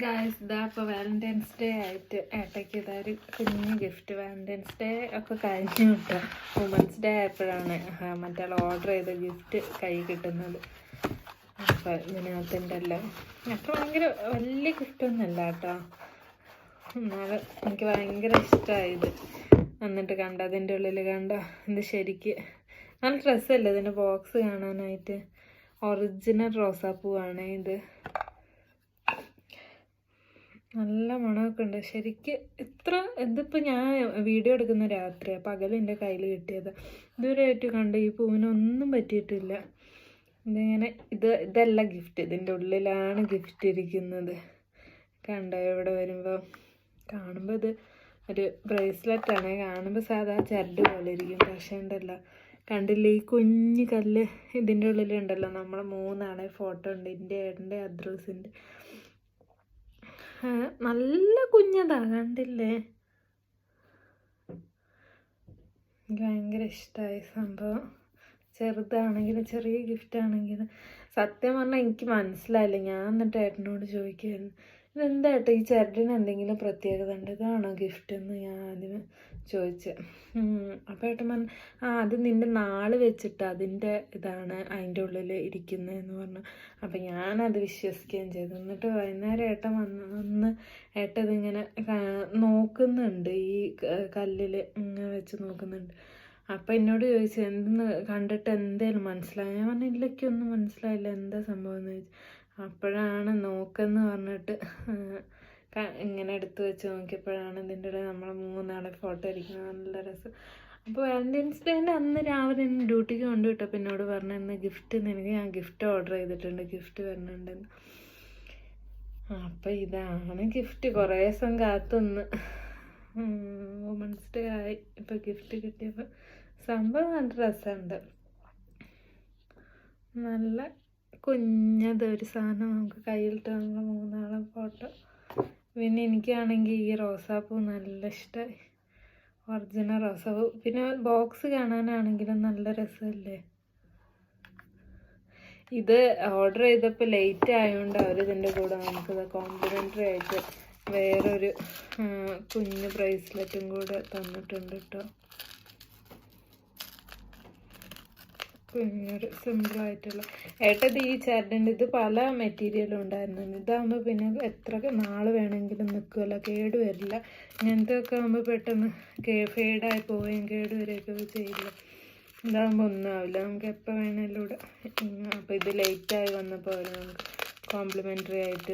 Guys ഇതാ ഇപ്പോൾ Valentine's day ആയിട്ട് ഏട്ടയ്ക്ക് ഇതൊരു കുഞ്ഞ് ഗിഫ്റ്റ്. വാലന്റൈൻസ് ഡേ ഒക്കെ കഴിഞ്ഞു കിട്ടുക. വുമൻസ് ഡേ ആയപ്പോഴാണ് മറ്റേ ഓർഡർ ചെയ്ത ഗിഫ്റ്റ് കൈ കിട്ടുന്നത്. അപ്പം ഇതിനകത്തുണ്ടല്ലോ അപ്പോൾ ഭയങ്കര വലിയ ഗിഫ്റ്റൊന്നുമല്ല കേട്ടോ. എന്നാലും എനിക്ക് ഭയങ്കര ഇഷ്ടമായത്. എന്നിട്ട് കണ്ട അതിൻ്റെ ഉള്ളിൽ കണ്ട ഇത് ശരിക്ക് നല്ല ഡ്രസ്സല്ലേ ഇതിൻ്റെ ബോക്സ് കാണാനായിട്ട്. ഒറിജിനൽ റോസാപ്പൂവാണ് ഇത്. നല്ല മണമൊക്കെ ഉണ്ട് ശരിക്ക്. ഇതിപ്പോൾ ഞാൻ വീഡിയോ എടുക്കുന്ന രാത്രി പകൽ എൻ്റെ കയ്യിൽ കിട്ടിയത്. ഇതുവരെയായിട്ട് കണ്ട് ഈ പൂവിനൊന്നും പറ്റിയിട്ടില്ല. ഇതിങ്ങനെ ഇതല്ല ഗിഫ്റ്റ്, ഇതിൻ്റെ ഉള്ളിലാണ് ഗിഫ്റ്റ് ഇരിക്കുന്നത്. കണ്ടോ ഇവിടെ വരുമ്പോൾ കാണുമ്പോൾ ഇത് ഒരു ബ്രേസ്ലെറ്റാണ്. കാണുമ്പോൾ സാധാ ചരട് പോലെ ഇരിക്കും. പക്ഷേ ഉണ്ടല്ലോ കണ്ടില്ലേ ഈ കുഞ്ഞ് കല്ല് ഇതിൻ്റെ ഉള്ളിലുണ്ടല്ലോ നമ്മളെ മൂന്നാളെ ഫോട്ടോ ഉണ്ട്. എൻ്റെ ഏട്ടൻ്റെ അദ്രൂസിൻ്റെ നല്ല കുഞ്ഞതാ കണ്ടില്ലേ. എനിക്ക് ഭയങ്കര ഇഷ്ടമായി സംഭവം. ചെറുതാണെങ്കിലും ചെറിയ ഗിഫ്റ്റ് ആണെങ്കിലും സത്യം പറഞ്ഞാൽ എനിക്ക് മനസ്സിലായില്ല. ഞാൻ എന്നിട്ട് ഏട്ടനോട് ചോദിക്കുമായിരുന്നു, ഇതെന്താ ഏട്ടാ ഈ ചരടിന് എന്തെങ്കിലും പ്രത്യേകത ഉണ്ട്, ഇതാണോ ഗിഫ്റ്റ് എന്ന് ഞാൻ ആദ്യം ചോദിച്ചത്. അപ്പോൾ ഏട്ടൻ പറഞ്ഞു അത് നിൻ്റെ നാള് വെച്ചിട്ട് അതിൻ്റെ ഇതാണ് അതിൻ്റെ ഉള്ളിൽ ഇരിക്കുന്നതെന്ന് പറഞ്ഞു. അപ്പം ഞാനത് വിശ്വസിക്കുകയും ചെയ്തു. എന്നിട്ട് വൈകുന്നേരം ഏട്ടൻ വന്ന് ഏട്ടൻ ഇതിങ്ങനെ നോക്കുന്നുണ്ട്, ഈ കല്ലിൽ ഇങ്ങനെ വെച്ച് നോക്കുന്നുണ്ട്. അപ്പം എന്നോട് ചോദിച്ചു എന്തെന്ന് കണ്ടിട്ട് എന്തേലും മനസ്സിലായി. ഞാൻ പറഞ്ഞു ഇല്ലയ്ക്കൊന്നും മനസ്സിലായില്ല, എന്താ സംഭവം എന്ന് ചോദിച്ചു. അപ്പോഴാണ് നോക്കെന്ന് പറഞ്ഞിട്ട് ഇങ്ങനെ എടുത്ത് വെച്ച് നോക്കിയപ്പോഴാണ് ഇതിൻ്റെ ഇടയിൽ നമ്മളെ മൂന്നാളെ ഫോട്ടോ ഇരിക്കുന്നത്. നല്ല രസം. അപ്പോൾ വാലന്റൈൻസ് ഡേൻ്റെ അന്ന് രാവിലെ എന്നെ ഡ്യൂട്ടിക്ക് കൊണ്ടുവിട്ടപ്പോൾ എന്നോട് പറഞ്ഞു ഇന്ന് ഗിഫ്റ്റ് നിനക്ക് ഞാൻ ഗിഫ്റ്റ് ഓർഡർ ചെയ്തിട്ടുണ്ട്, ഗിഫ്റ്റ് വരുന്നുണ്ടെന്ന്. അപ്പം ഇതാണ് ഗിഫ്റ്റ്. കുറേ ദിവസം കാത്തുനിന്ന് വുമൻസ് ഡേ ആയി ഇപ്പോൾ ഗിഫ്റ്റ് കിട്ടിയപ്പോൾ. സംഭവം നല്ല രസമുണ്ട്. നല്ല കുഞ്ഞതൊരു സാധനം നമുക്ക് കയ്യിലിട്ട് നമ്മൾ മൂന്നാളെ ഫോട്ടോ. പിന്നെ എനിക്കാണെങ്കിൽ ഈ റോസാപ്പൂ നല്ല ഇഷ്ടമായി, ഒറിജിനൽ റോസാപ്പൂ. പിന്നെ ബോക്സ് കാണാനാണെങ്കിലും നല്ല രസമല്ലേ. ഇത് ഓർഡർ ചെയ്തപ്പോൾ ലേറ്റ് ആയതുകൊണ്ട് അവർ ഇതിൻ്റെ കൂടെ നമുക്കിത് കോംപ്ലിമെൻ്ററി ആയിട്ട് വേറൊരു കുഞ്ഞ് ബ്രേസ്ലെറ്റും കൂടെ തന്നിട്ടുണ്ട് കേട്ടോ. കുഞ്ഞൊരു സിമ്പിളായിട്ടുള്ള ഏട്ടത് ഈ ചരടിൻ്റെ ഇത് പല മെറ്റീരിയലും ഉണ്ടായിരുന്നു. ഇതാകുമ്പോൾ പിന്നെ എത്ര നാൾ വേണമെങ്കിലും നിൽക്കുമല്ലോ, കേട് വരില്ല. ഇങ്ങനത്തെ ഒക്കെ ആകുമ്പോൾ പെട്ടെന്ന് ഫേഡായി പോവുകയും കേട് വരികയൊക്കെ ചെയ്യില്ല. ഇതാകുമ്പോൾ ഒന്നും ആവില്ല, നമുക്ക് എപ്പോൾ വേണേലും ഇവിടെ. അപ്പോൾ ഇത് ലേറ്റായി വന്നപ്പോൾ അവർ നമുക്ക് കോംപ്ലിമെൻ്ററി ആയിട്ട്